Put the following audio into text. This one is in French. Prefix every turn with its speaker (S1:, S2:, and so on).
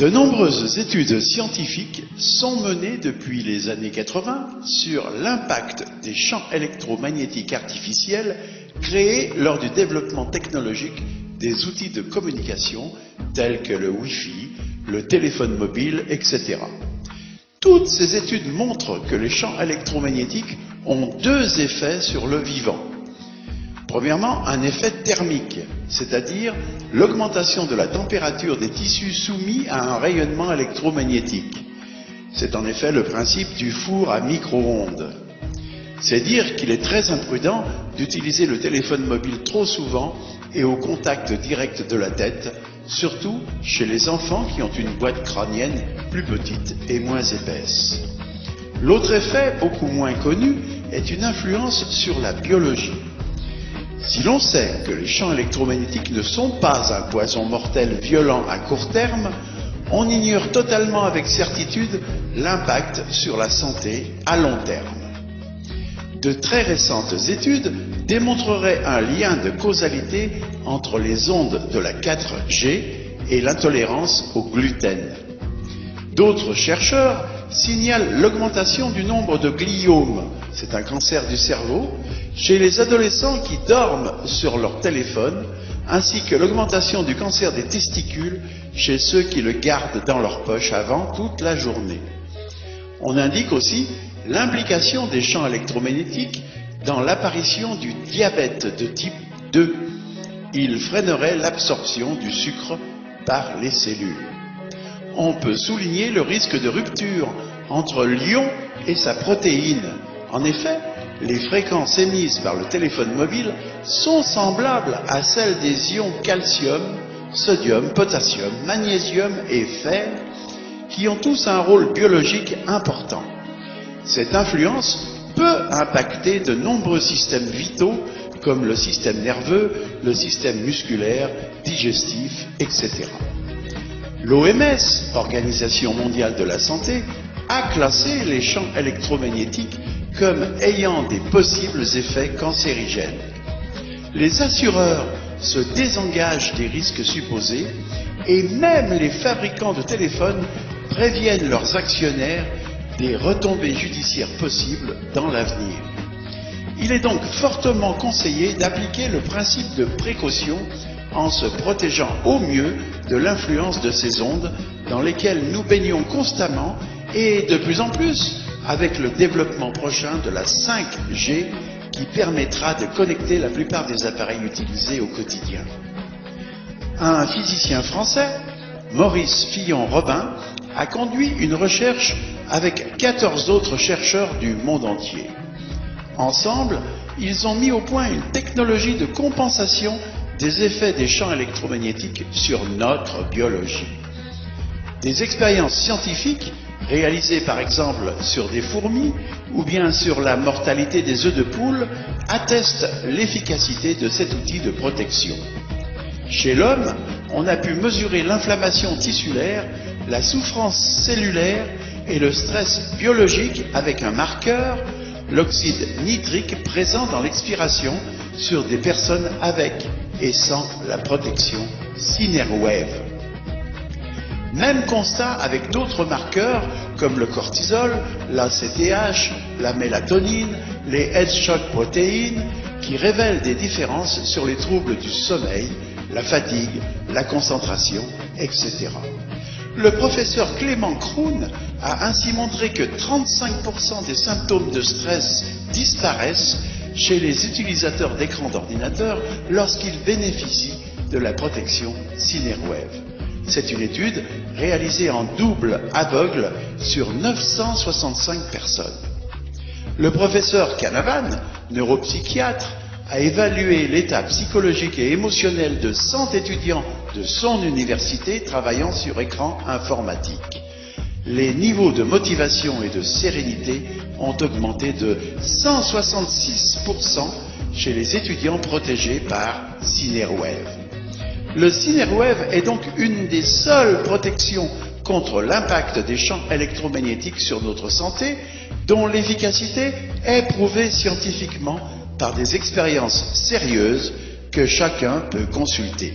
S1: De nombreuses études scientifiques sont menées depuis les années 80 sur l'impact des champs électromagnétiques artificiels créés lors du développement technologique des outils de communication tels que le Wi-Fi, le téléphone mobile, etc. Toutes ces études montrent que les champs électromagnétiques ont deux effets sur le vivant. Premièrement, un effet thermique, c'est-à-dire l'augmentation de la température des tissus soumis à un rayonnement électromagnétique. C'est en effet le principe du four à micro-ondes. C'est dire qu'il est très imprudent d'utiliser le téléphone mobile trop souvent et au contact direct de la tête, surtout chez les enfants qui ont une boîte crânienne plus petite et moins épaisse. L'autre effet, beaucoup moins connu, est une influence sur la biologie. Si l'on sait que les champs électromagnétiques ne sont pas un poison mortel violent à court terme, on ignore totalement avec certitude l'impact sur la santé à long terme. De très récentes études démontreraient un lien de causalité entre les ondes de la 4G et l'intolérance au gluten. D'autres chercheurs signalent l'augmentation du nombre de gliomes, c'est un cancer du cerveau, chez les adolescents qui dorment sur leur téléphone, ainsi que l'augmentation du cancer des testicules chez ceux qui le gardent dans leur poche avant toute la journée. On indique aussi l'implication des champs électromagnétiques dans l'apparition du diabète de type 2. Il freinerait l'absorption du sucre par les cellules. On peut souligner le risque de rupture entre l'ion et sa protéine. En effet, les fréquences émises par le téléphone mobile sont semblables à celles des ions calcium, sodium, potassium, magnésium et fer, qui ont tous un rôle biologique important. Cette influence peut impacter de nombreux systèmes vitaux comme le système nerveux, le système musculaire, digestif, etc. L'OMS, Organisation mondiale de la santé, a classé les champs électromagnétiques comme ayant des possibles effets cancérigènes. Les assureurs se désengagent des risques supposés et même les fabricants de téléphones préviennent leurs actionnaires des retombées judiciaires possibles dans l'avenir. Il est donc fortement conseillé d'appliquer le principe de précaution en se protégeant au mieux de l'influence de ces ondes dans lesquelles nous baignons constamment et de plus en plus avec le développement prochain de la 5G qui permettra de connecter la plupart des appareils utilisés au quotidien. Un physicien français, Maurice Fillon-Robin, a conduit une recherche avec 14 autres chercheurs du monde entier. Ensemble, ils ont mis au point une technologie de compensation des effets des champs électromagnétiques sur notre biologie. Des expériences scientifiques réalisées par exemple sur des fourmis ou bien sur la mortalité des œufs de poule attestent l'efficacité de cet outil de protection. Chez l'homme, on a pu mesurer l'inflammation tissulaire, la souffrance cellulaire et le stress biologique avec un marqueur, l'oxyde nitrique présent dans l'expiration sur des personnes avec et sans la protection Cinerwave. Même constat avec d'autres marqueurs comme le cortisol, l'ACTH, la mélatonine, les headshock protéines qui révèlent des différences sur les troubles du sommeil, la fatigue, la concentration, etc. Le professeur Clément Kroon a ainsi montré que 35% des symptômes de stress disparaissent chez les utilisateurs d'écrans d'ordinateur lorsqu'ils bénéficient de la protection Cinerwave. C'est une étude réalisée en double aveugle sur 965 personnes. Le professeur Canavan, neuropsychiatre, a évalué l'état psychologique et émotionnel de 100 étudiants de son université travaillant sur écran informatique. Les niveaux de motivation et de sérénité ont augmenté de 166% chez les étudiants protégés par Cinerwave. Le Cinerwave est donc une des seules protections contre l'impact des champs électromagnétiques sur notre santé, dont l'efficacité est prouvée scientifiquement par des expériences sérieuses que chacun peut consulter.